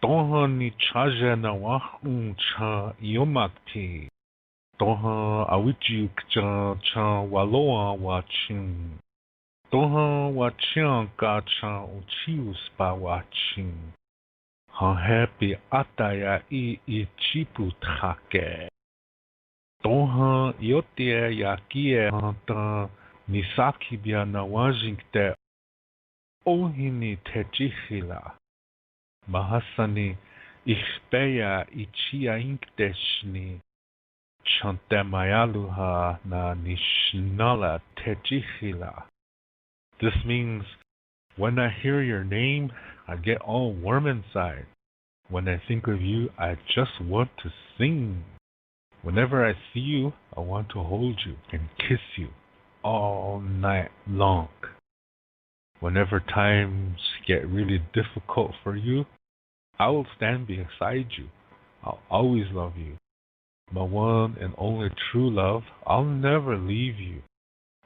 Toha ni chaja na wahun cha iomakti. Toha awichi cha waloa wachin. Toha wachian ka cha uchius pa wachin. Han happy ataya I chipu trake. Toha yotie yakie hanta nisaki bia na wajinkte ohini tejichila. Mahasani ichpeya ichia inkdeshni chantemayaluha na nishnala tejichila. This means, when I hear your name, I get all warm inside. When I think of you, I just want to sing. Whenever I see you, I want to hold you and kiss you all night long. Whenever times get really difficult for you, I will stand beside you. I'll always love you. My one and only true love, I'll never leave you.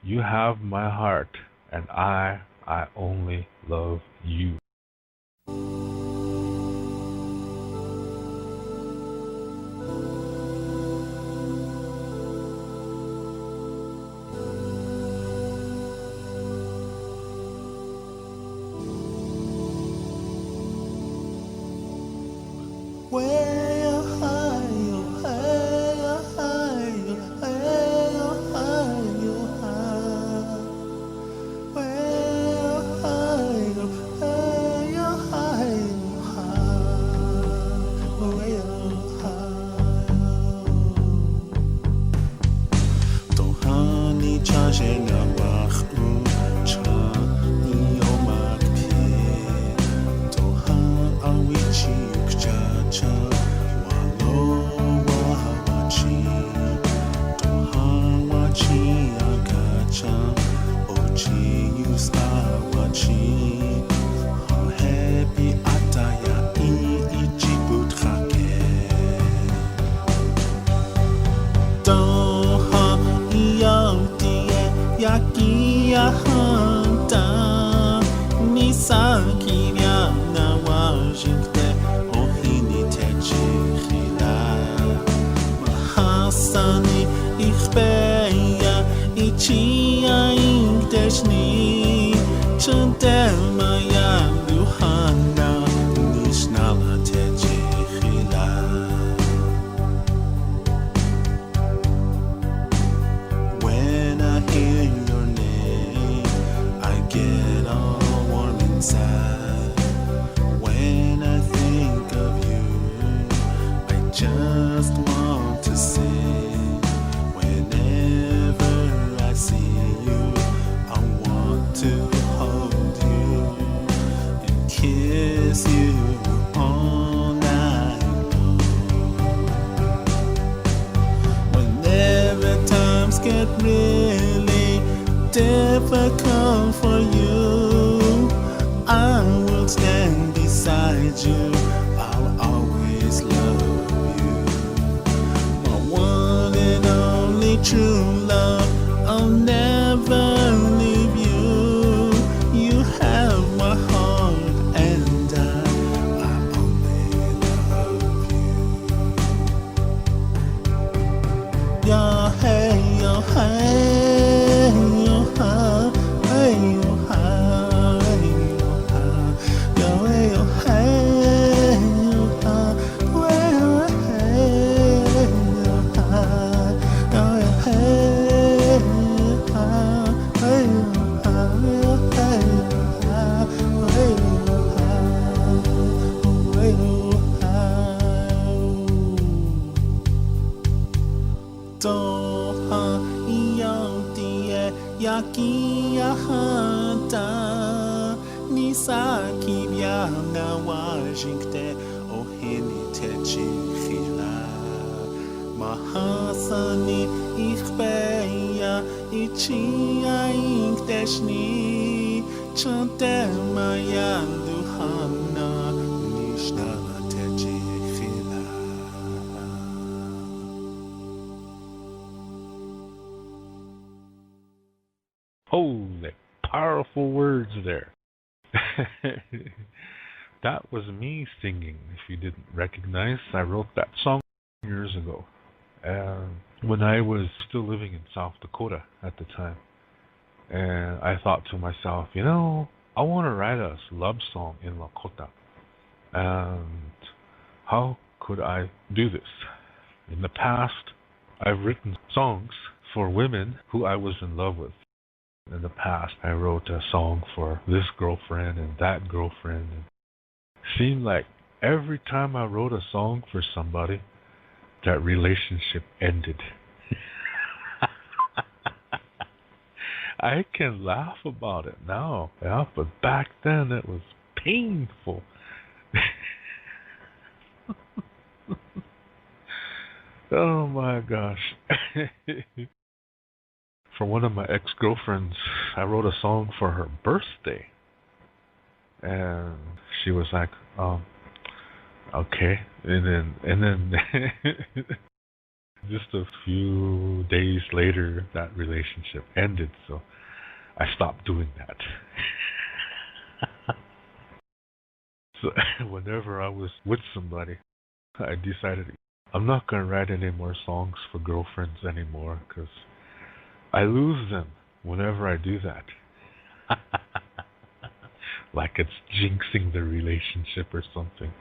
You have my heart, and I only love you. Mahasani ichpeya ichia inkdeshni chantemaya luhana nishnala tejichila. Holy powerful words there. that was me singing. If you didn't recognize, I wrote that song years ago. When I was still living in South Dakota at the time. And I thought to myself, I want to write a love song in Lakota. And how could I do this? In the past, I've written songs for women who I was in love with. In the past, I wrote a song for this girlfriend and that girlfriend. And it seemed like every time I wrote a song for somebody, that relationship ended. I can laugh about it now, yeah, but back then it was painful. Oh my gosh. For one of my ex-girlfriends, I wrote a song for her birthday. And she was like, okay. And then just a few days later, that relationship ended, so I stopped doing that. So whenever I was with somebody, I decided I'm not going to write any more songs for girlfriends anymore because I lose them whenever I do that. Like it's jinxing the relationship or something.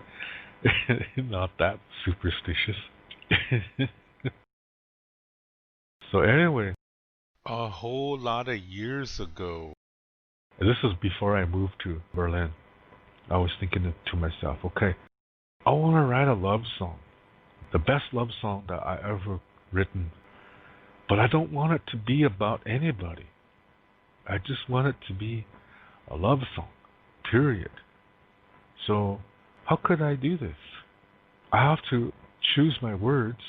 Not that superstitious. So anyway, a whole lot of years ago, this was before I moved to Berlin, I was thinking to myself, okay, I want to write a love song. The best love song that I ever written. But I don't want it to be about anybody. I just want it to be a love song, period. So how could I do this? I have to choose my words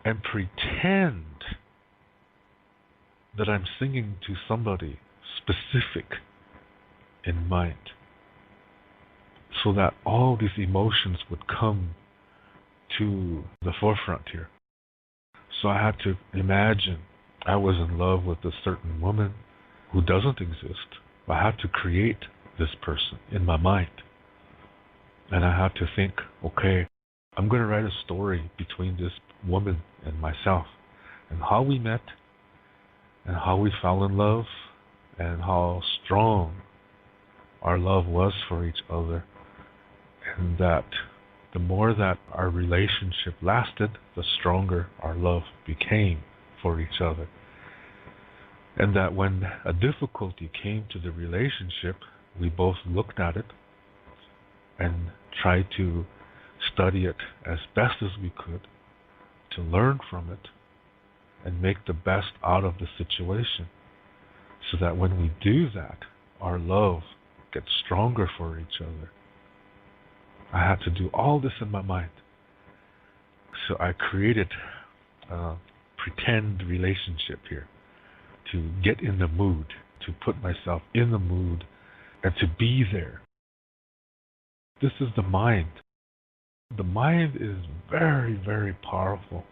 and pretend that I'm singing to somebody specific in mind, so that all these emotions would come to the forefront here. So I had to imagine I was in love with a certain woman who doesn't exist. I had to create this person in my mind. And I had to think, okay, I'm going to write a story between this woman and myself, and how we met, and how we fell in love, and how strong our love was for each other, and that the more that our relationship lasted, the stronger our love became for each other. And that when a difficulty came to the relationship, we both looked at it and tried to study it as best as we could, to learn from it and make the best out of the situation, so that when we do that, our love gets stronger for each other. I had to do all this in my mind. So I created a pretend relationship here to get in the mood, to put myself in the mood, and to be there. This is the mind. The mind is very, very powerful.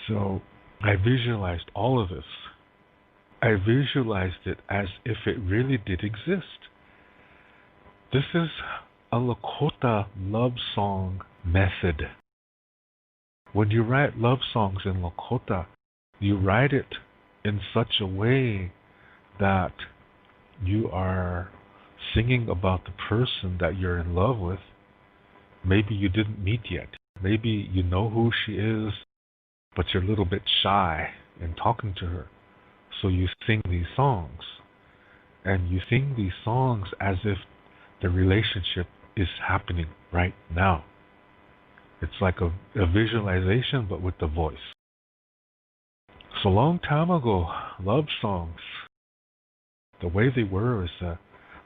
So I visualized all of this. I visualized it as if it really did exist. This is a Lakota love song method. When you write love songs in Lakota, you write it in such a way that you are singing about the person that you're in love with. Maybe you didn't meet yet. Maybe you know who she is, but you're a little bit shy in talking to her. So you sing these songs. And you sing these songs as if the relationship is happening right now. It's like a visualization, but with the voice. So long time ago, love songs, the way they were is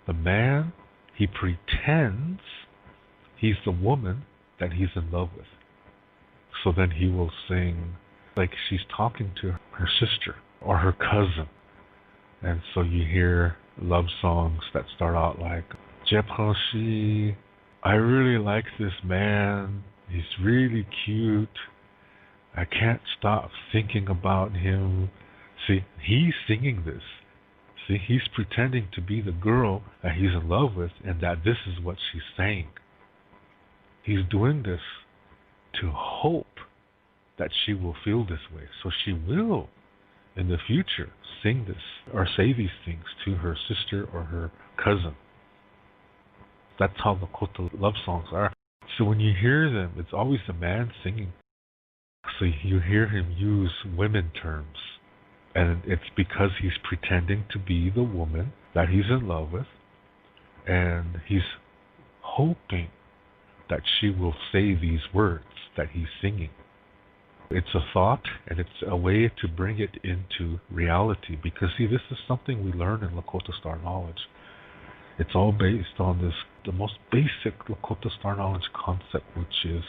the man, he pretends he's the woman that he's in love with. So then he will sing like she's talking to her sister or her cousin. And so you hear love songs that start out like, Jephanshi, I really like this man. He's really cute. I can't stop thinking about him. See, he's singing this. See, he's pretending to be the girl that he's in love with and that this is what she's saying. He's doing this to hope that she will feel this way. So she will, in the future, sing this or say these things to her sister or her cousin. That's how Lakota love songs are. So when you hear them, it's always a man singing. So you hear him use women terms. And it's because he's pretending to be the woman that he's in love with. And he's hoping that she will say these words that he's singing. It's a thought, and it's a way to bring it into reality. Because, see, this is something we learn in Lakota Star Knowledge. It's all based on the most basic Lakota Star Knowledge concept, which is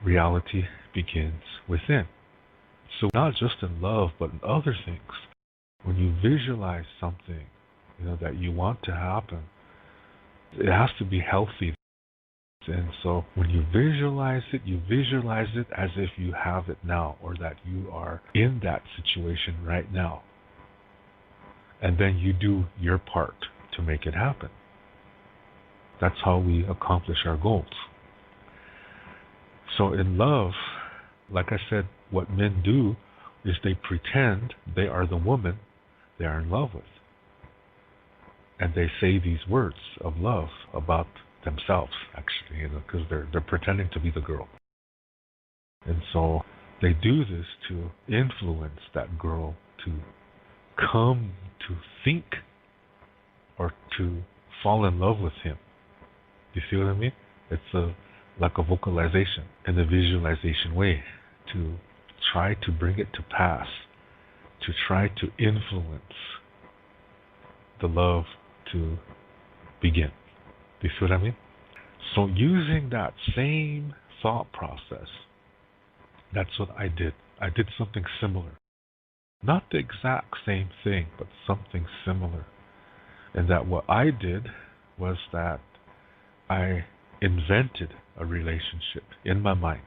reality begins within. So not just in love, but in other things. When you visualize something, that you want to happen, it has to be healthy. And so when you visualize it as if you have it now, or that you are in that situation right now. And then you do your part to make it happen. That's how we accomplish our goals. So in love, like I said, what men do is they pretend they are the woman they are in love with. And they say these words of love about themselves, actually, because they're pretending to be the girl. And so they do this to influence that girl to come to think or to fall in love with him. You see what I mean? It's like a vocalization in a visualization way to try to bring it to pass, to try to influence the love to begin. Do you see what I mean? So using that same thought process, that's what I did. I did something similar. Not the exact same thing, but something similar. And that what I did was that I invented a relationship in my mind.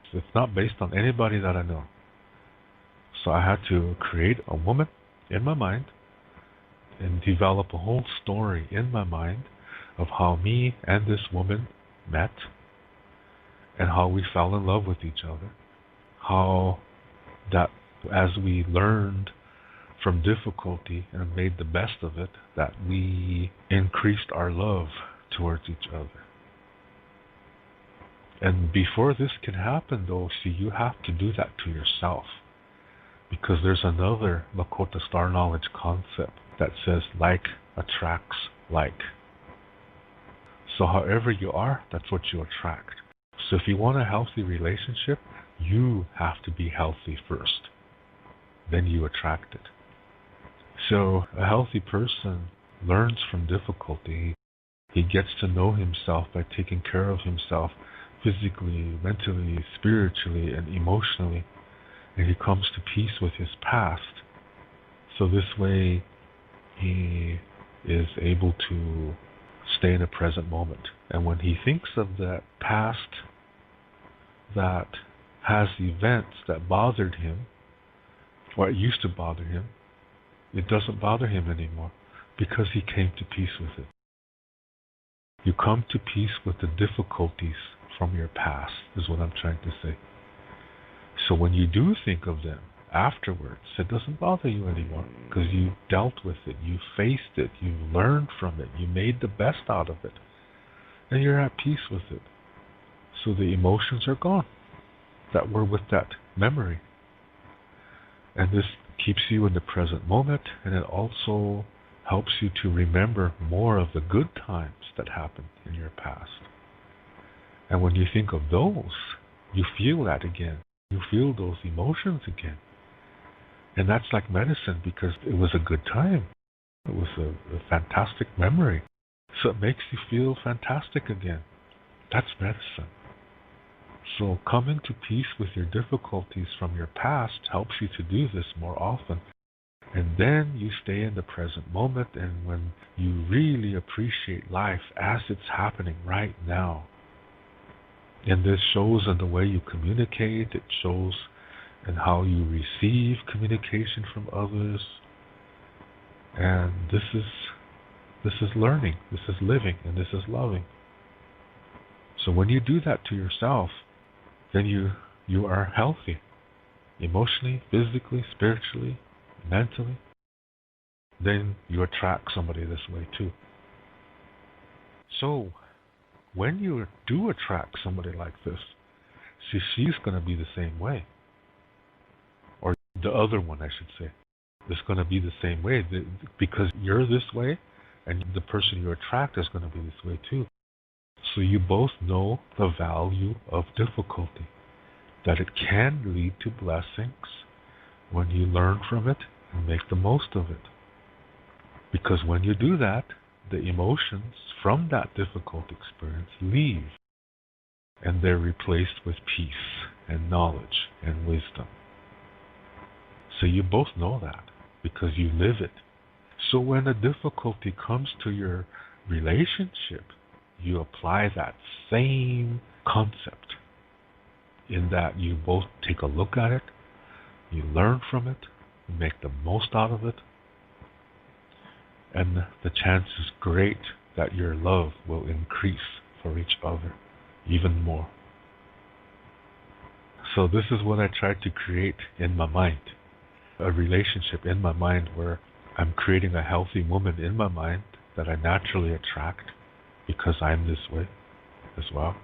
So it's not based on anybody that I know. So I had to create a woman in my mind and develop a whole story in my mind of how me and this woman met and how we fell in love with each other. How that as we learned from difficulty and made the best of it, that we increased our love towards each other. And before this can happen, though, see, you have to do that to yourself. Because there's another Lakota Star Knowledge concept that says like attracts like. So however you are, that's what you attract. So if you want a healthy relationship, you have to be healthy first. Then you attract it. So a healthy person learns from difficulty. He gets to know himself by taking care of himself physically, mentally, spiritually, and emotionally. And he comes to peace with his past. So this way he is able to stay in the present moment. And when he thinks of that past that has events that bothered him, or it used to bother him, it doesn't bother him anymore because he came to peace with it. You come to peace with the difficulties from your past, is what I'm trying to say. So when you do think of them afterwards, it doesn't bother you anymore because you dealt with it, you faced it, you learned from it, you made the best out of it, and you're at peace with it. So the emotions are gone that were with that memory. And this keeps you in the present moment, and it also helps you to remember more of the good times that happened in your past. And when you think of those, you feel that again. You feel those emotions again. And that's like medicine because it was a good time. It was a fantastic memory. So it makes you feel fantastic again. That's medicine. So coming to peace with your difficulties from your past helps you to do this more often. And then you stay in the present moment, and when you really appreciate life as it's happening right now. And this shows in the way you communicate, it shows in how you receive communication from others. And this is learning, this is living, and this is loving. So when you do that to yourself, then you are healthy, emotionally, physically, spiritually, mentally. Then you attract somebody this way too. So when you do attract somebody like this, see, she's going to be the same way. Or the other one, I should say, is going to be the same way. Because you're this way, and the person you attract is going to be this way too. So you both know the value of difficulty, that it can lead to blessings when you learn from it and make the most of it. Because when you do that, the emotions from that difficult experience leave, and they're replaced with peace and knowledge and wisdom. So you both know that because you live it. So when a difficulty comes to your relationship, you apply that same concept in that you both take a look at it, you learn from it, you make the most out of it, and the chance is great that your love will increase for each other even more. So this is what I tried to create in my mind, a relationship in my mind where I'm creating a healthy woman in my mind that I naturally attract because I'm this way as well.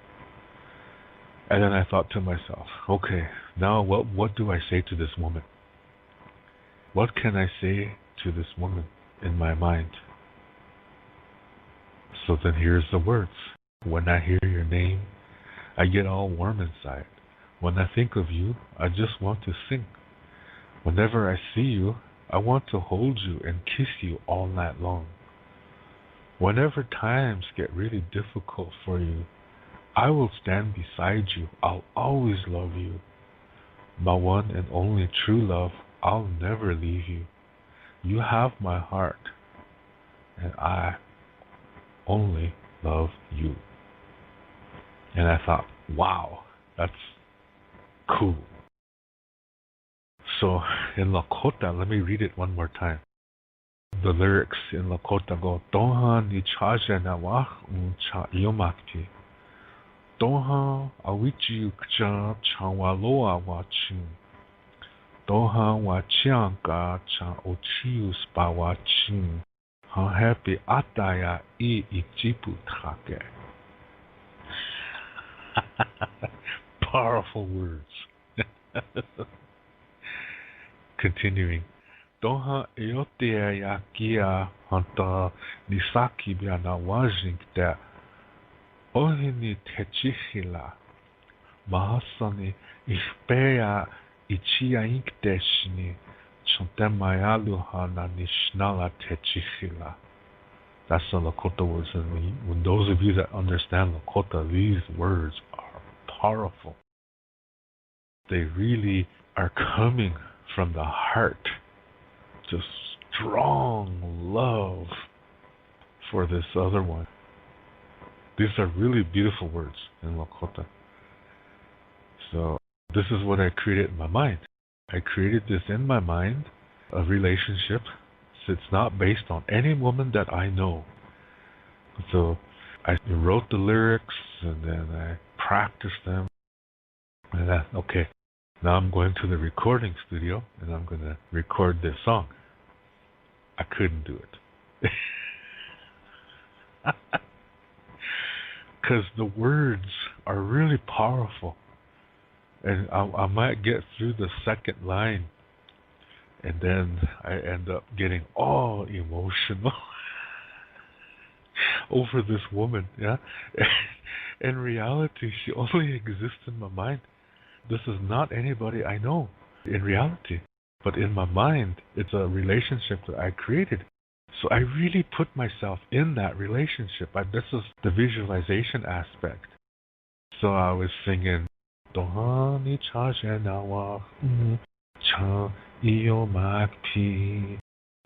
And then I thought to myself, okay, now what do I say to this woman? What can I say to this woman in my mind? So then here's the words. When I hear your name, I get all warm inside. When I think of you, I just want to sing. Whenever I see you, I want to hold you and kiss you all night long. Whenever times get really difficult for you, I will stand beside you. I'll always love you. My one and only true love, I'll never leave you. You have my heart, and I only love you. And I thought, wow, that's cool. So in Lakota, let me read it one more time. The lyrics in Lakota go, Doha ni chaja na wach cha iomakti. Doha awichi ukcha cha waloa wachin. Doha wachianka cha ochius bawachin. Ha happy ataya I ijipu take. Powerful words. Continuing. Doha eotea yakia hanta nisaki biana wajink da ohini techichila mahasani ichpeya ichia inkdeshni chantemayaluha na nishnala techichila. That's the Lakota words. And when those of you that understand Lakota, these words are powerful. They really are coming from the heart. Just strong love for this other one. These are really beautiful words in Lakota. So this is what I created in my mind. I created this in my mind, a relationship. So it's not based on any woman that I know. So I wrote the lyrics and then I practiced them. And then, okay, now I'm going to the recording studio and I'm going to record this song. I couldn't do it. Because the words are really powerful. And I might get through the second line and then I end up getting all emotional over this woman. Yeah. In reality, she only exists in my mind. This is not anybody I know in reality. But in my mind, it's a relationship that I created. So I really put myself in that relationship. This is the visualization aspect. So I was singing, Dohani cha jenawa cha iyo makpi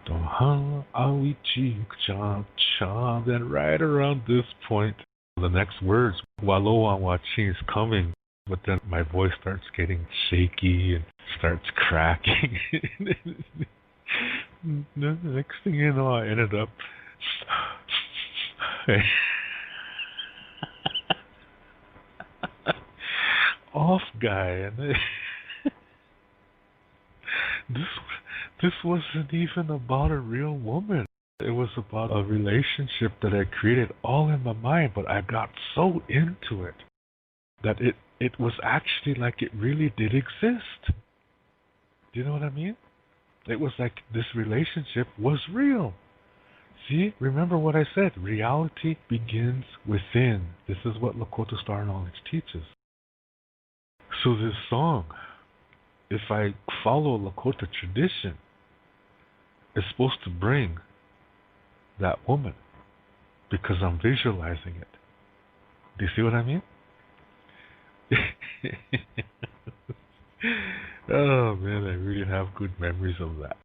Doha awichi cha cha. Then right around this point, the next words, Waloa wachi, is coming. But then my voice starts getting shaky and starts cracking. The next thing you know, I ended up off guy, and this this wasn't even about a real woman. It was about a relationship that I created all in my mind, but I got so into it that it was actually like it really did exist. Do you know what I mean? It was like this relationship was real. See, remember what I said. Reality begins within. This is what Lakota Star Knowledge teaches. So this song, if I follow Lakota tradition, is supposed to bring that woman because I'm visualizing it. Do you see what I mean? Oh man, I really have good memories of that.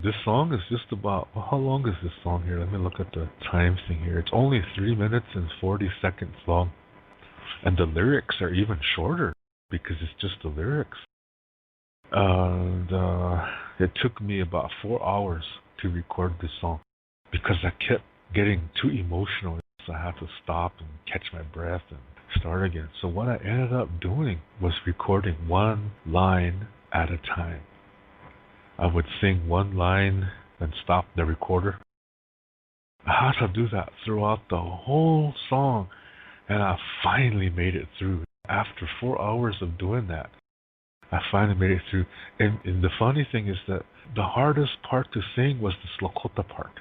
This song is just about, well, how long is this song here? Let me look at the time thing here. It's only 3 minutes and 40 seconds long. And the lyrics are even shorter because it's just the lyrics. And it took me about 4 hours to record this song because I kept getting too emotional. So I had to stop and catch my breath and start again. So what I ended up doing was recording one line at a time. I would sing one line and stop the recorder. I had to do that throughout the whole song, and I finally made it through. After 4 hours of doing that, I finally made it through. And the funny thing is that the hardest part to sing was the Lakota part.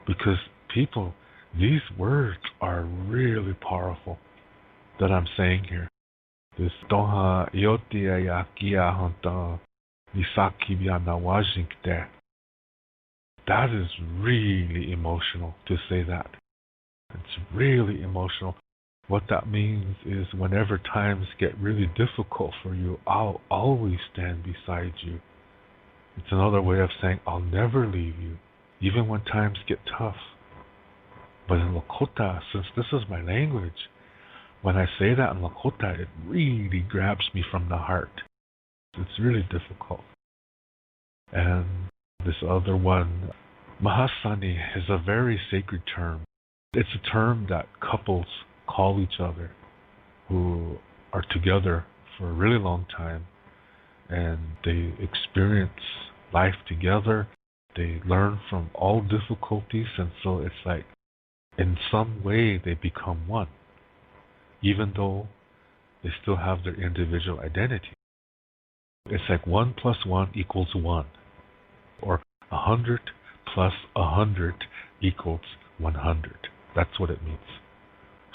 Because people, these words are really powerful that I'm saying here. This Doha Yotia Yakia Honta Misaki Bianawajinkte. That is really emotional to say that. It's really emotional. What that means is whenever times get really difficult for you, I'll always stand beside you. It's another way of saying I'll never leave you, even when times get tough. But in Lakota, since this is my language, when I say that in Lakota, it really grabs me from the heart. It's really difficult. And this other one, mahasani, is a very sacred term. It's a term that couples call each other who are together for a really long time, and they experience life together. They learn from all difficulties, and so it's like in some way they become one, even though they still have their individual identity. It's like 1 + 1 = 1, or 100 + 100 = 100. That's what it means.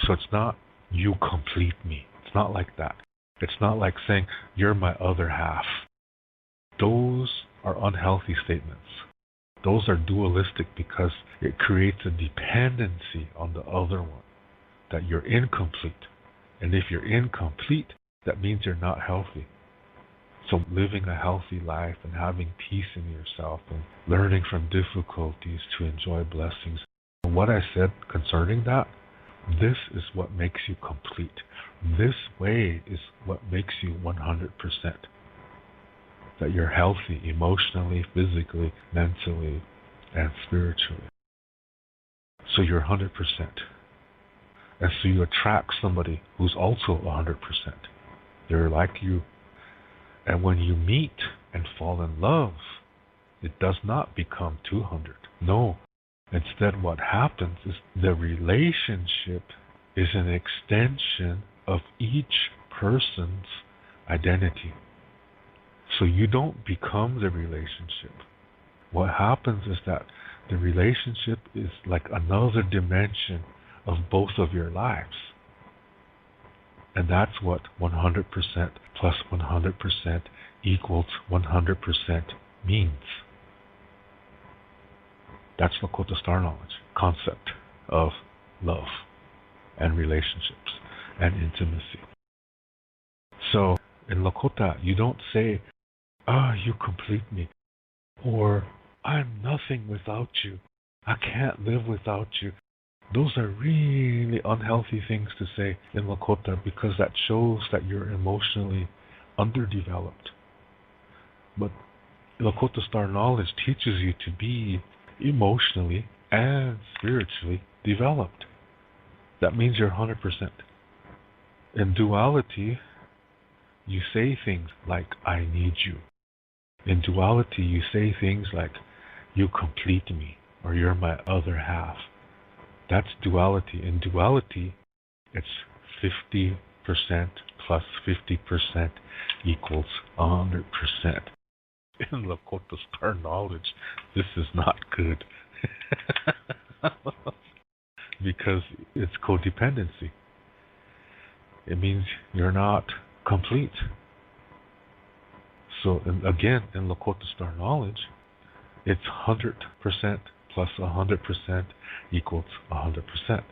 So it's not you complete me. It's not like that. It's not like saying you're my other half. Those are unhealthy statements. Those are dualistic because it creates a dependency on the other one, that you're incomplete. And if you're incomplete, that means you're not healthy. So living a healthy life and having peace in yourself and learning from difficulties to enjoy blessings. And what I said concerning that, this is what makes you complete. This way is what makes you 100%. That you're healthy emotionally, physically, mentally, and spiritually. So you're 100%. And so you attract somebody who's also 100%. They're like you. And when you meet and fall in love, it does not become 200. No. Instead, what happens is the relationship is an extension of each person's identity. So you don't become the relationship. What happens is that the relationship is like another dimension of both of your lives. And that's what 100% plus 100% equals 100% means. That's Lakota Star Knowledge, concept of love and relationships and intimacy. So in Lakota, you don't say, you complete me, or I'm nothing without you. I can't live without you. Those are really unhealthy things to say in Lakota because that shows that you're emotionally underdeveloped. But Lakota Star knowledge teaches you to be emotionally and spiritually developed. That means you're 100%. In duality, you say things like, I need you. In duality, you say things like, you complete me, or you're my other half. That's duality. In duality, it's 50% plus 50% equals 100%. In Lakota Star knowledge, this is not good. Because it's codependency. It means you're not complete. So again, in Lakota Star knowledge, it's 100% plus 100% equals 100%.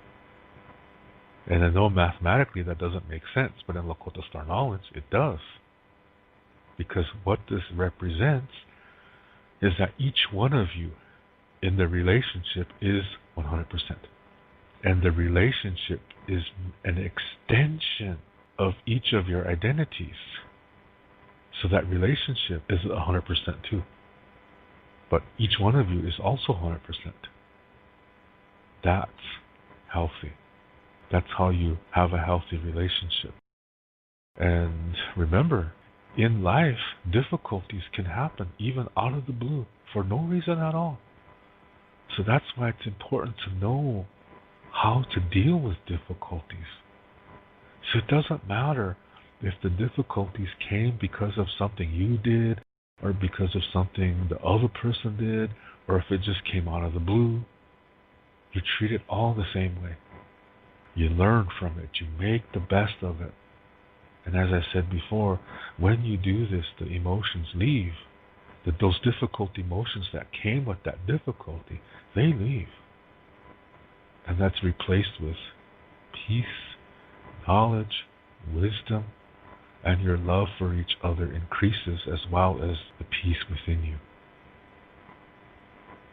And I know mathematically that doesn't make sense, but in Lakota Star knowledge, it does. Because what this represents is that each one of you in the relationship is 100%. And the relationship is an extension of each of your identities. So that relationship is 100% too. But each one of you is also 100%. That's healthy. That's how you have a healthy relationship. And remember, in life, difficulties can happen even out of the blue for no reason at all. So that's why it's important to know how to deal with difficulties. So it doesn't matter if the difficulties came because of something you did, or because of something the other person did, or if it just came out of the blue. You treat it all the same way. You learn from it. You make the best of it. And as I said before, when you do this, the emotions leave. Those difficult emotions that came with that difficulty, they leave. And that's replaced with peace, knowledge, wisdom, and your love for each other increases, as well as the peace within you.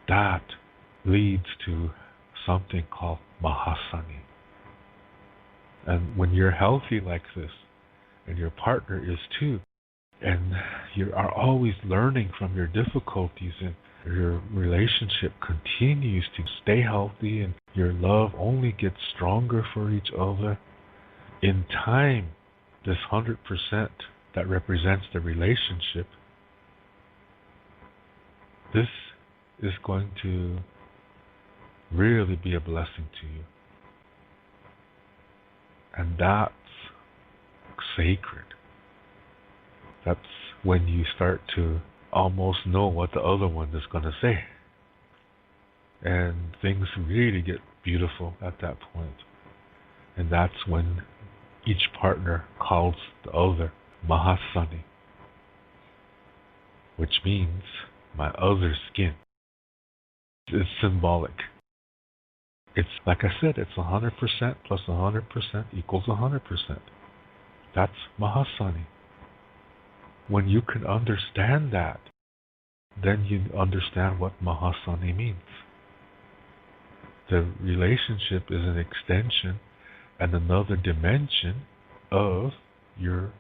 That leads to something called mahasani. And when you're healthy like this, and your partner is too, and you are always learning from your difficulties, and your relationship continues to stay healthy, and your love only gets stronger for each other, in time, this 100% that represents the relationship, this is going to really be a blessing to you. And that's sacred. That's when you start to almost know what the other one is going to say. And things really get beautiful at that point. And that's when each partner calls the other mahasani, which means my other skin. It's symbolic. It's like I said, it's 100% plus 100% equals 100%. That's mahasani. When you can understand that, then you understand what mahasani means. The relationship is an extension and another dimension of your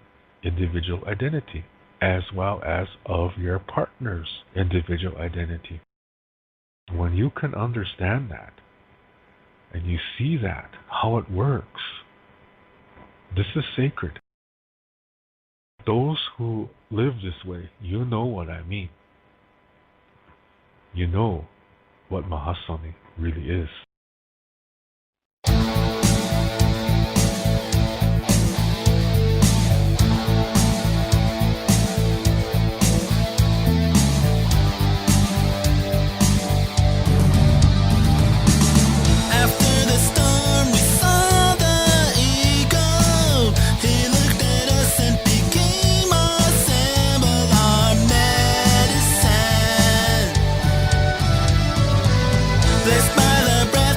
individual identity, as well as of your partner's individual identity. When you can understand that, and you see that, how it works, this is sacred. Those who live this way, you know what I mean. You know what mahasani really is. Blessed by the breath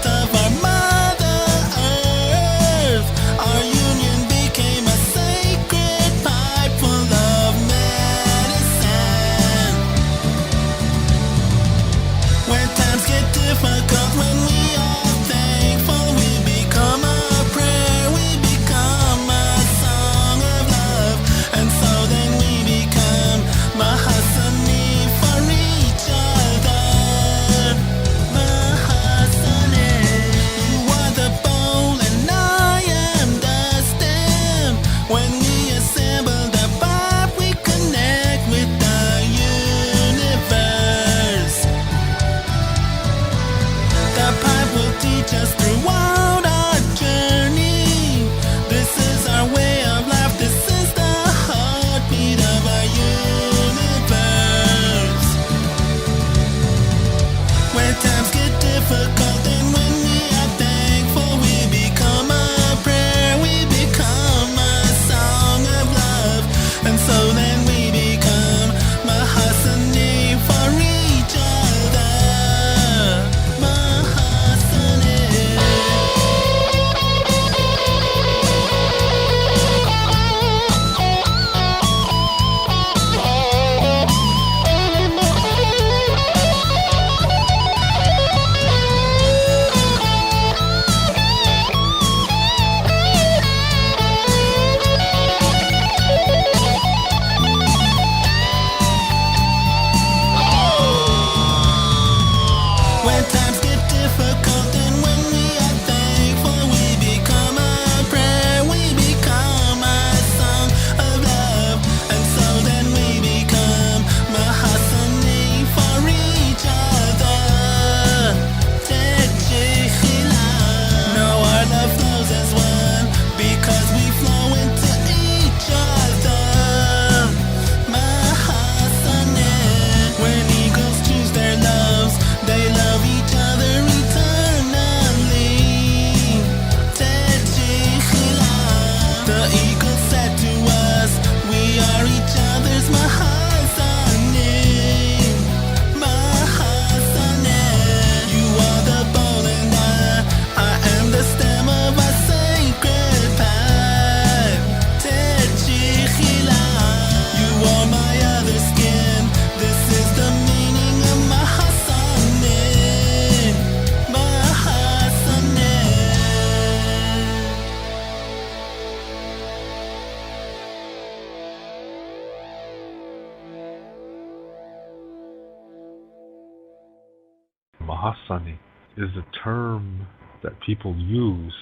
mahasani is a term that people use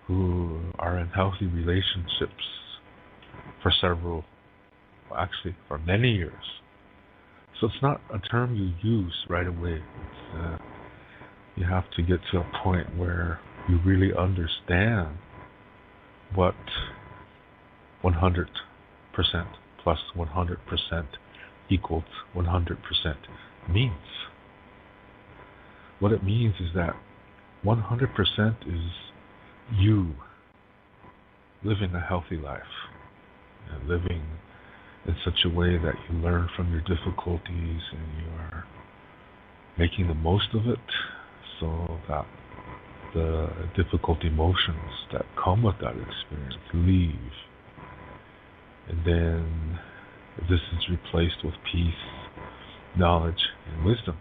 who are in healthy relationships for many years. So it's not a term you use right away. You have to get to a point where you really understand what 100% plus 100% equals 100% means. What it means is that 100% is you living a healthy life, and living in such a way that you learn from your difficulties and you are making the most of it, so that the difficult emotions that come with that experience leave. And then this is replaced with peace, knowledge, and wisdom,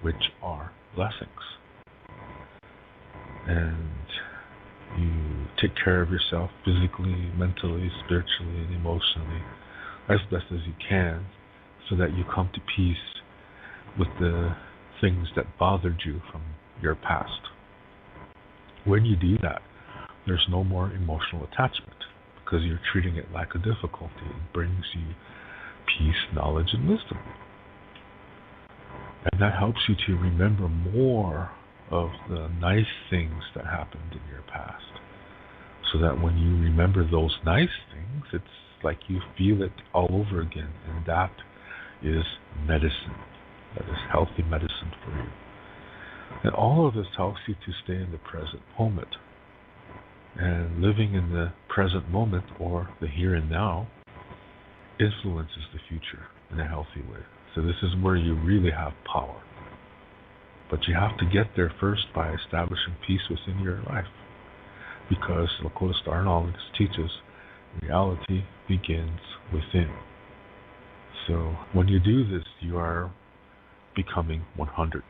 which are blessings. And you take care of yourself physically, mentally, spiritually, and emotionally as best as you can, so that you come to peace with the things that bothered you from your past. When you do that, there's no more emotional attachment, because you're treating it like a difficulty. It brings you peace, knowledge, and wisdom. And that helps you to remember more of the nice things that happened in your past, so that when you remember those nice things, it's like you feel it all over again. And that is medicine. That is healthy medicine for you. And all of this helps you to stay in the present moment. And living in the present moment, or the here and now, influences the future in a healthy way. So this is where you really have power. But you have to get there first by establishing peace within your life. Because Lakota Star Knowledge teaches reality begins within. So when you do this, you are becoming 100%.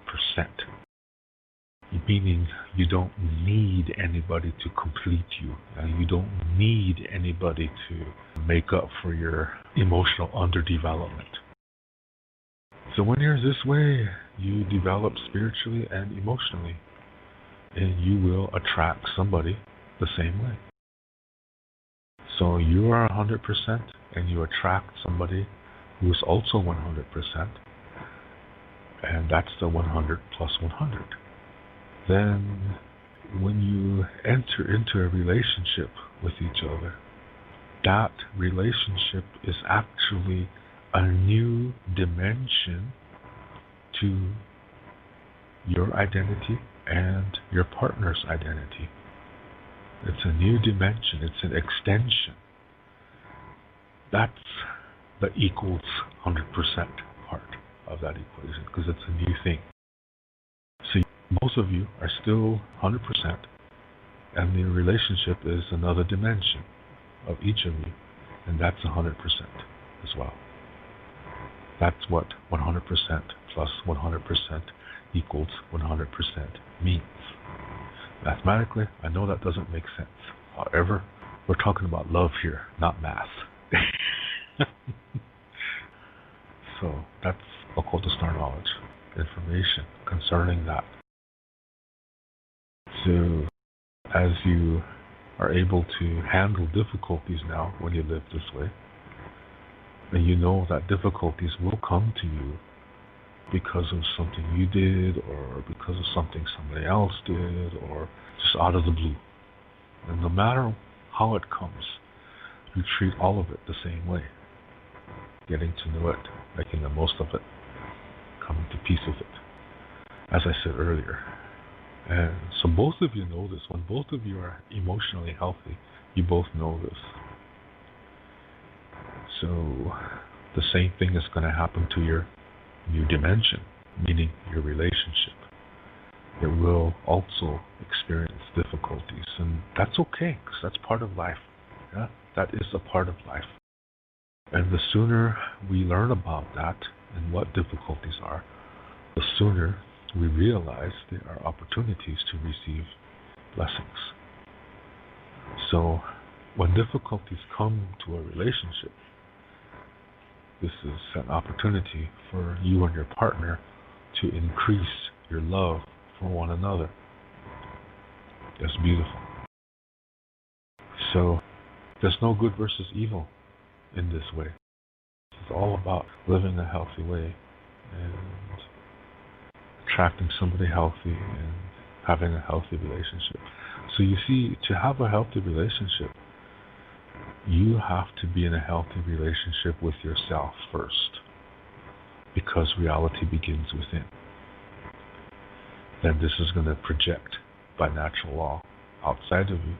Meaning you don't need anybody to complete you. You don't need anybody to make up for your emotional underdevelopment. So when you're this way, you develop spiritually and emotionally, and you will attract somebody the same way. So you are 100%, and you attract somebody who is also 100%, and that's the 100 plus 100. Then when you enter into a relationship with each other, that relationship is actually a new dimension to your identity and your partner's identity. It's a new dimension. It's an extension. That's the equals 100% part of that equation, because it's a new thing. So most of you are still 100%, and the relationship is another dimension of each of you, and that's 100% as well. That's what 100% plus 100% equals 100% means. Mathematically, I know that doesn't make sense. However, we're talking about love here, not math. So that's Lakota Star Knowledge information concerning that. So as you are able to handle difficulties now when you live this way, and you know that difficulties will come to you because of something you did, or because of something somebody else did, or just out of the blue. And no matter how it comes, you treat all of it the same way. Getting to know it, making the most of it, coming to peace with it, as I said earlier. And so both of you know this. When both of you are emotionally healthy, you both know this. So the same thing is going to happen to your new dimension, meaning your relationship. It will also experience difficulties, and that's okay, because that's part of life. Yeah? That is a part of life. And the sooner we learn about that and what difficulties are, the sooner we realize there are opportunities to receive blessings. So when difficulties come to a relationship, this is an opportunity for you and your partner to increase your love for one another. That's beautiful. So there's no good versus evil in this way. It's all about living a healthy way and attracting somebody healthy and having a healthy relationship. So you see, to have a healthy relationship, you have to be in a healthy relationship with yourself first, because reality begins within. Then this is going to project by natural law outside of you,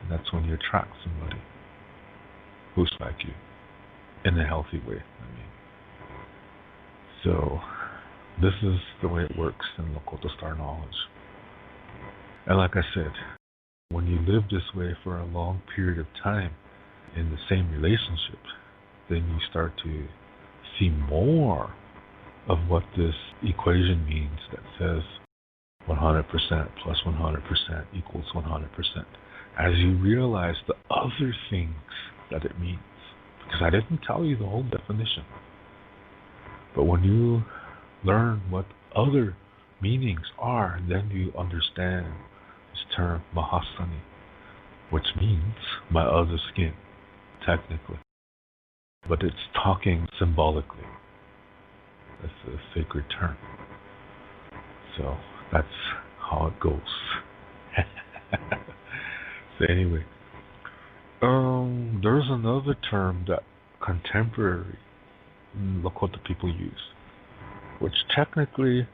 and that's when you attract somebody who's like you in a healthy way. So this is the way it works in Lakota Star knowledge. And like I said, when you live this way for a long period of time in the same relationship, then you start to see more of what this equation means that says 100% plus 100% equals 100%. As you realize the other things that it means. Because I didn't tell you the whole definition. But when you learn what other meanings are, then you understand this term mahasani, which means my other skin, technically. But it's talking symbolically. That's a sacred term. So that's how it goes. So anyway, there's another term that contemporary Lakota people use, which technically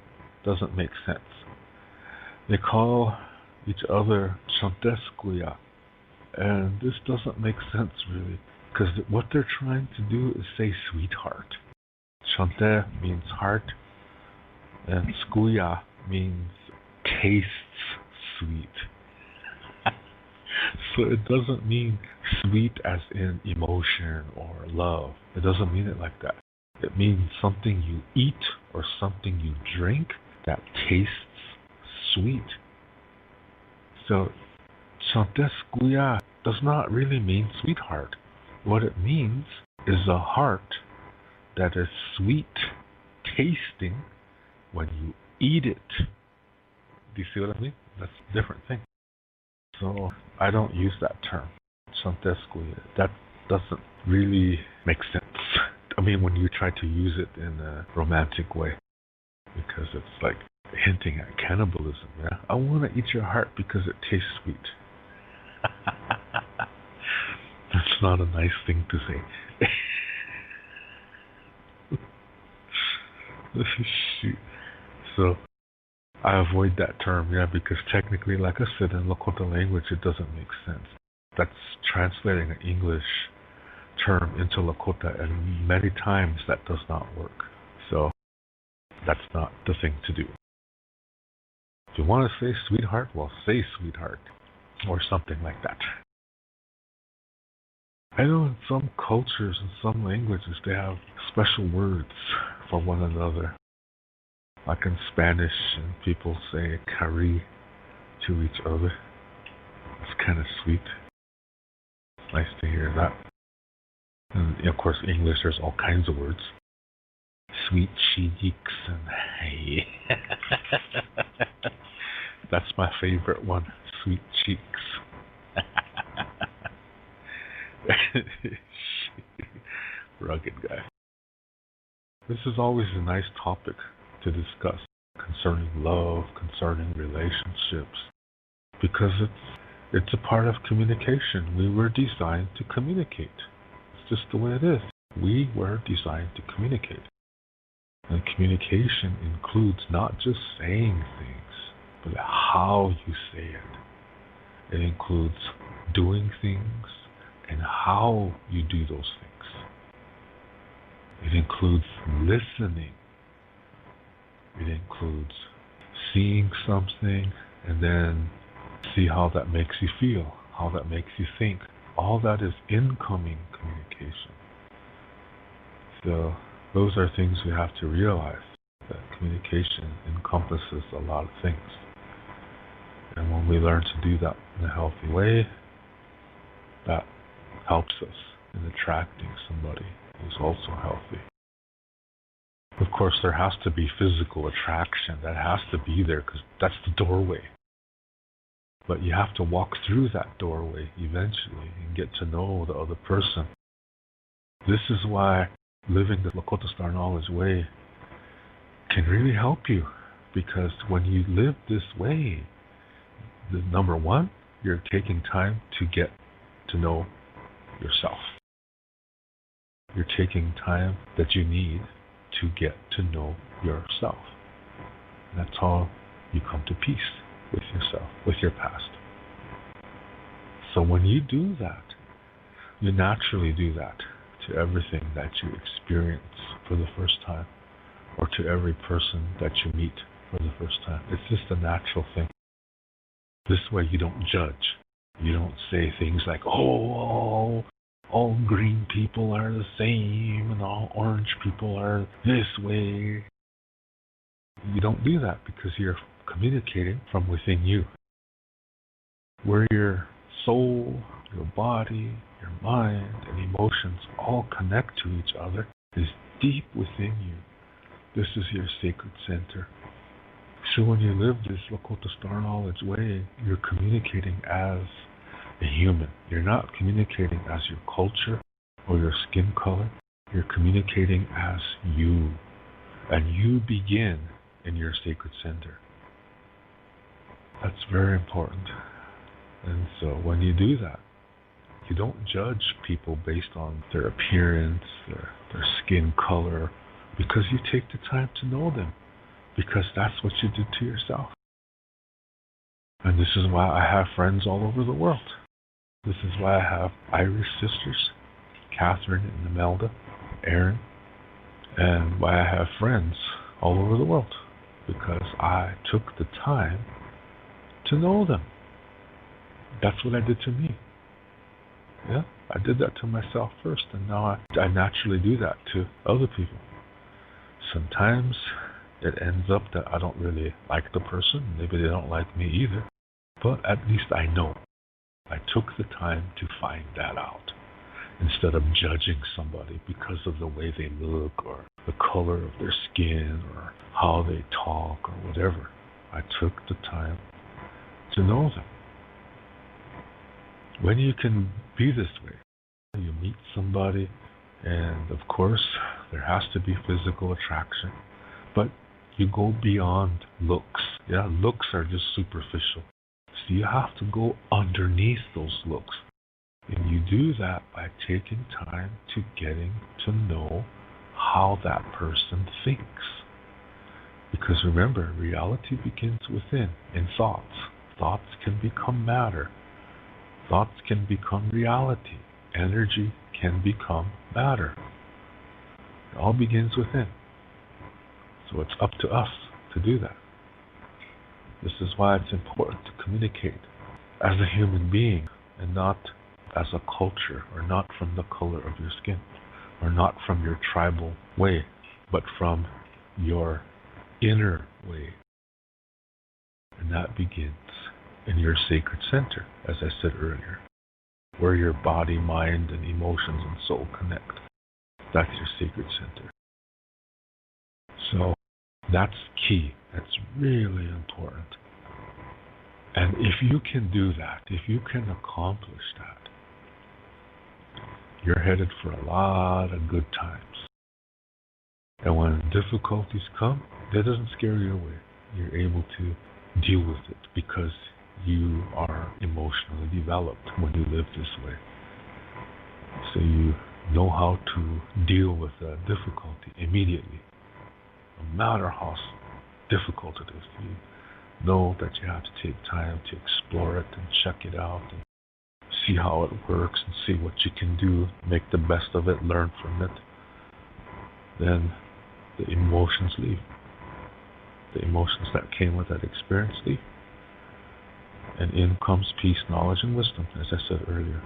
doesn't make sense. They call each other chanteskuya, and this doesn't make sense really, because what they're trying to do is say sweetheart. Chante means heart, and skuya means tastes sweet. So it doesn't mean sweet as in emotion or love. It doesn't mean it like that. It means something you eat or something you drink that tastes sweet. So chanteskuya does not really mean sweetheart. What it means is a heart that is sweet tasting when you eat it. Do you see what I mean? That's a different thing. So I don't use that term, chanteskuya. That doesn't really make sense. I mean, when you try to use it in a romantic way, because it's like hinting at cannibalism. Yeah, I want to eat your heart because it tastes sweet. That's not a nice thing to say. Shoot. So I avoid that term, yeah, because technically, like I said, in Lakota language, it doesn't make sense. That's translating an English term into Lakota, and many times that does not work. So that's not the thing to do. If you want to say sweetheart, well, say sweetheart, or something like that. I know in some cultures and some languages, they have special words for one another. Like in Spanish, and people say cari to each other. It's kind of sweet. It's nice to hear that. And of course, English, there's all kinds of words. Sweet cheeks and hey. That's my favorite one. Sweet cheeks. Rugged guy. This is always a nice topic to discuss concerning love, concerning relationships, because it's a part of communication. We were designed to communicate. It's just the way it is. We were designed to communicate. And communication includes not just saying things, but how you say it. It includes doing things and how you do those things. It includes listening. It includes seeing something and then see how that makes you feel, how that makes you think. All that is incoming communication. So those are things we have to realize, that communication encompasses a lot of things. And when we learn to do that in a healthy way, that helps us in attracting somebody who's also healthy. Of course, there has to be physical attraction. That has to be there because that's the doorway. But you have to walk through that doorway eventually and get to know the other person. This is why living the Lakota Star Knowledge way can really help you. Because when you live this way, the number one, you're taking time to get to know yourself. You're taking time that you need to get to know yourself. And that's how you come to peace with yourself, with your past. So when you do that, you naturally do that to everything that you experience for the first time, or to every person that you meet for the first time. It's just a natural thing. This way you don't judge. You don't say things like, oh, all green people are the same and all orange people are this way. You don't do that because you're communicating from within you. Where your soul, your body, your mind, and emotions all connect to each other is deep within you. This is your sacred center. So when you live this Lakota Star Knowledge way, you're communicating as a human. You're not communicating as your culture or your skin color. You're communicating as you. And you begin in your sacred center. That's very important. And so when you do that, you don't judge people based on their appearance, their skin color, because you take the time to know them. Because that's what you did to yourself. And this is why I have friends all over the world. This is why I have Irish sisters, Catherine and Imelda, Aaron, and why I have friends all over the world. Because I took the time to know them. That's what I did to me. Yeah, I did that to myself first, and now I naturally do that to other people. Sometimes it ends up that I don't really like the person. Maybe they don't like me either. But at least I know. I took the time to find that out instead of judging somebody because of the way they look or the color of their skin or how they talk or whatever. I took the time to know them. When you can be this way, you meet somebody, and of course there has to be physical attraction, but you go beyond looks. Yeah, looks are just superficial. So you have to go underneath those looks. And you do that by taking time to getting to know how that person thinks. Because remember, reality begins within, in thoughts. Thoughts can become matter. Thoughts can become reality. Energy can become matter. It all begins within. So it's up to us to do that. This is why it's important to communicate as a human being and not as a culture, or not from the color of your skin, or not from your tribal way, but from your inner way. And that begins in your sacred center, as I said earlier, where your body, mind, and emotions and soul connect. That's your sacred center. So that's key. That's really important. And if you can do that, if you can accomplish that, you're headed for a lot of good times. And when difficulties come, that doesn't scare you away. You're able to deal with it because you are emotionally developed when you live this way. So you know how to deal with difficulty immediately. No matter how difficult it is, you know that you have to take time to explore it and check it out and see how it works and see what you can do, make the best of it, learn from it. Then the emotions leave. The emotions that came with that experience leave. And in comes peace, knowledge, and wisdom, as I said earlier.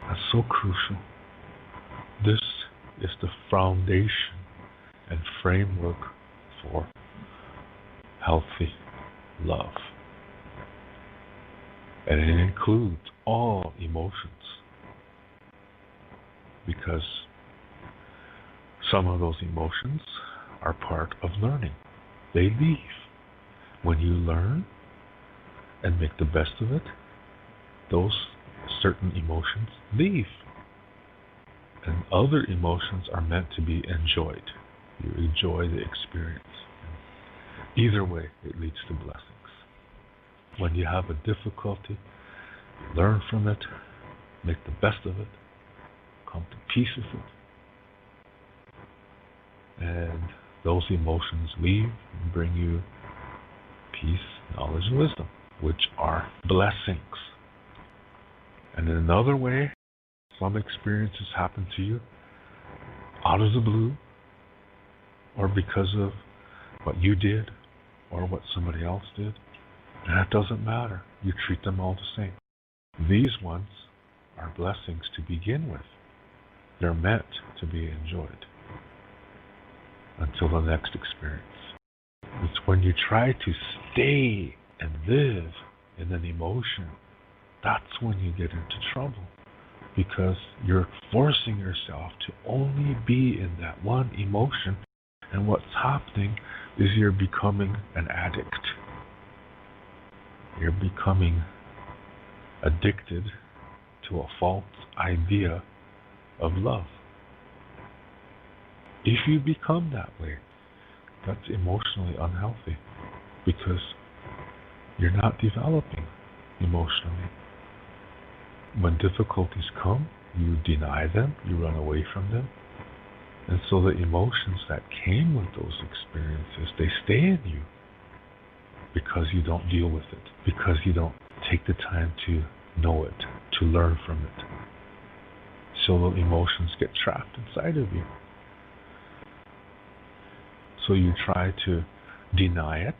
That's so crucial. This is the foundation and framework for healthy love. And it includes all emotions. Because some of those emotions are part of learning. They leave. When you learn and make the best of it, those certain emotions leave. And other emotions are meant to be enjoyed. You enjoy the experience. Either way, it leads to blessings. When you have a difficulty, learn from it, make the best of it, come to peace with it. And those emotions leave and bring you peace, knowledge, and wisdom, which are blessings. And in another way, some experiences happen to you out of the blue, or because of what you did or what somebody else did. And it doesn't matter. You treat them all the same. These ones are blessings to begin with. They're meant to be enjoyed until the next experience. It's when you try to stay and live in an emotion, that's when you get into trouble, because you're forcing yourself to only be in that one emotion, and what's happening is you're becoming an addict. You're becoming addicted to a false idea of love. If you become that way, that's emotionally unhealthy, because you're not developing emotionally. When difficulties come, you deny them, you run away from them, and so the emotions that came with those experiences, they stay in you because you don't deal with it, because you don't take the time to know it, to learn from it. So the emotions get trapped inside of you. So you try to deny it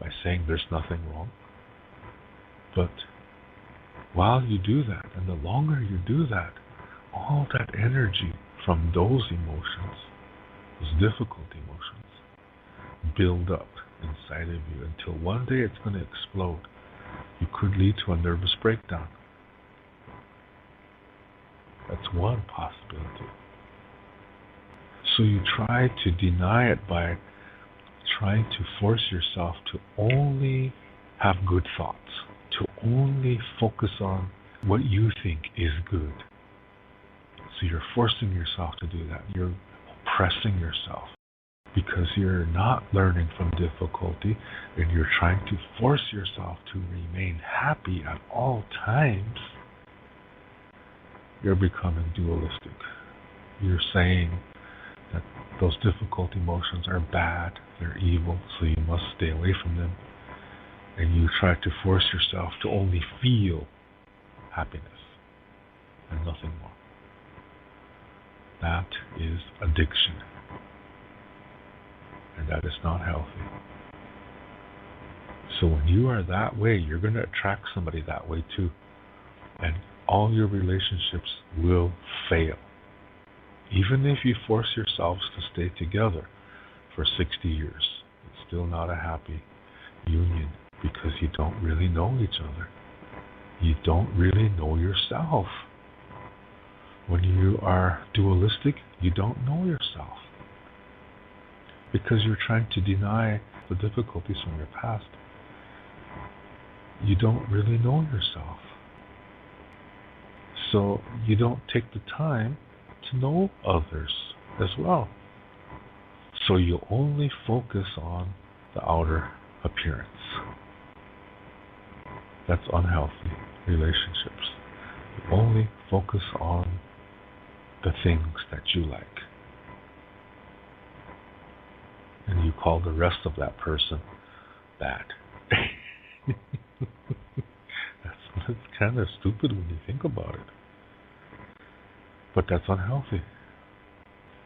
by saying there's nothing wrong. But while you do that, and the longer you do that, all that energy from those emotions, those difficult emotions, build up inside of you until one day it's going to explode. You could lead to a nervous breakdown. That's one possibility. So you try to deny it by trying to force yourself to only have good thoughts, to only focus on what you think is good. So you're forcing yourself to do that. You're oppressing yourself because you're not learning from difficulty, and you're trying to force yourself to remain happy at all times. You're becoming dualistic. You're saying that those difficult emotions are bad, they're evil, so you must stay away from them. And you try to force yourself to only feel happiness and nothing more. That is addiction. And that is not healthy. So when you are that way, you're going to attract somebody that way too. And all your relationships will fail. Even if you force yourselves to stay together for 60 years, it's still not a happy union because you don't really know each other. You don't really know yourself. When you are dualistic, you don't know yourself because you're trying to deny the difficulties from your past. You don't really know yourself. So you don't take the time to know others as well. So you only focus on the outer appearance. That's unhealthy relationships. You only focus on the things that you like. And you call the rest of that person bad. That's kind of stupid when you think about it. But that's unhealthy.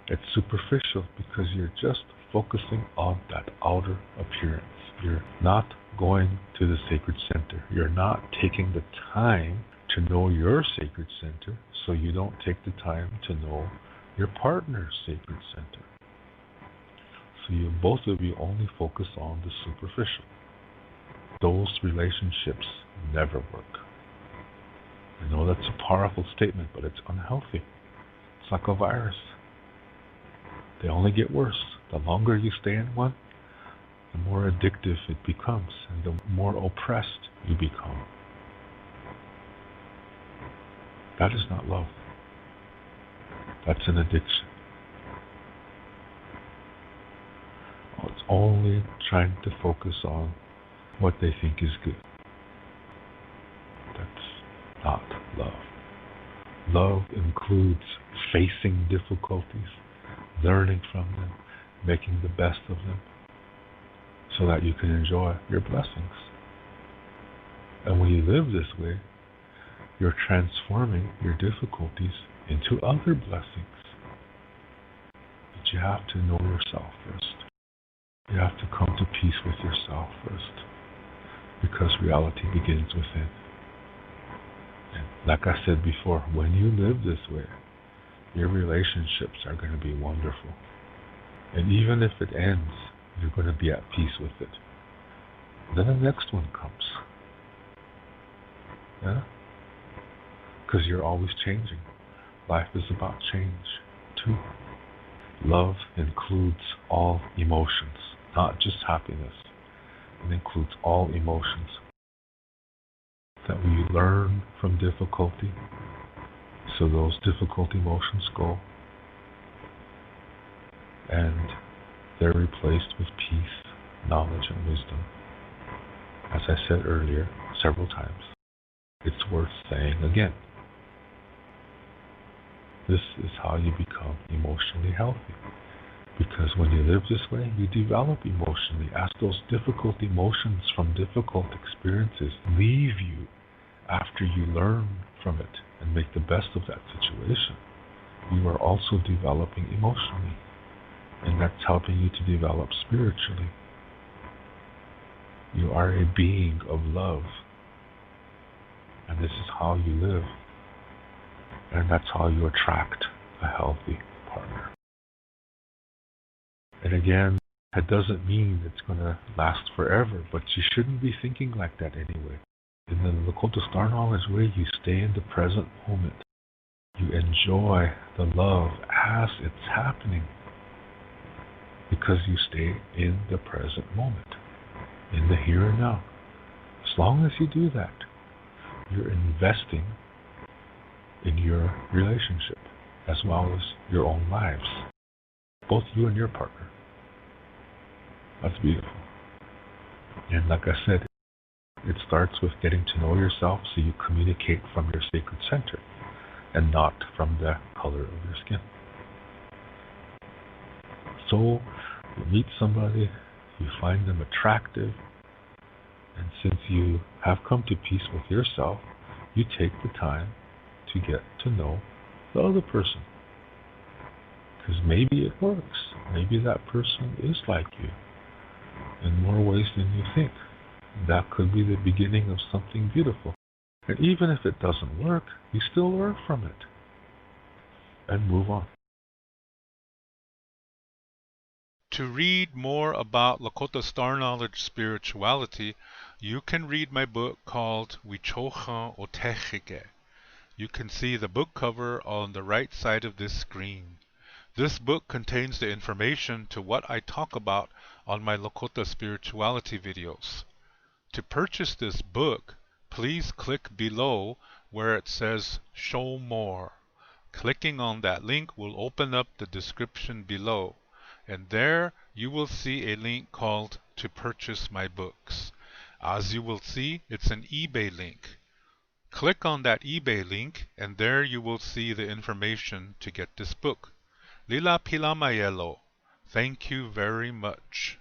It's superficial because you're just focusing on that outer appearance. You're not going to the sacred center. You're not taking the time to know your sacred center, so you don't take the time to know your partner's sacred center. So you both of you only focus on the superficial. Those relationships never work. I know that's a powerful statement, but it's unhealthy. It's like a virus. They only get worse. The longer you stay in one, the more addictive it becomes and the more oppressed you become. That is not love. That's an addiction. It's only trying to focus on what they think is good. That's not love. Love includes facing difficulties, learning from them, making the best of them, so that you can enjoy your blessings. And when you live this way, you're transforming your difficulties into other blessings. But you have to know yourself first. You have to come to peace with yourself first, because reality begins within. And like I said before, when you live this way, your relationships are going to be wonderful. And even if it ends, you're going to be at peace with it. Then the next one comes. Yeah? Because you're always changing. Life is about change, too. Love includes all emotions, not just happiness. It includes all emotions. That we learn from difficulty, so those difficult emotions go, and they're replaced with peace, knowledge, and wisdom. As I said earlier, several times, it's worth saying again. This is how you become emotionally healthy. Because when you live this way, you develop emotionally. As those difficult emotions from difficult experiences leave you after you learn from it and make the best of that situation, you are also developing emotionally. And that's helping you to develop spiritually. You are a being of love. And this is how you live. And that's how you attract a healthy partner. And again, that doesn't mean it's going to last forever, but you shouldn't be thinking like that anyway. In the Lakota Star Knowledge way, you stay in the present moment. You enjoy the love as it's happening, because you stay in the present moment, in the here and now. As long as you do that, you're investing in your relationship as well as your own lives, both you and your partner. That's beautiful. And like I said, it starts with getting to know yourself, so you communicate from your sacred center and not from the color of your skin. So you meet somebody, you find them attractive, and since you have come to peace with yourself, you take the time to get to know the other person. Because maybe it works. Maybe that person is like you in more ways than you think. That could be the beginning of something beautiful. And even if it doesn't work, you still learn from it and move on. To read more about Lakota Star Knowledge spirituality, you can read my book called Wichocha Otechike. You can see the book cover on the right side of this screen. This book contains the information to what I talk about on my Lakota spirituality videos. To purchase this book, please click below where it says Show More. Clicking on that link will open up the description below, and there you will see a link called To Purchase My Books. As you will see, it's an eBay link. Click on that eBay link, and there you will see the information to get this book. Lila Pila Mayelo. Thank you very much.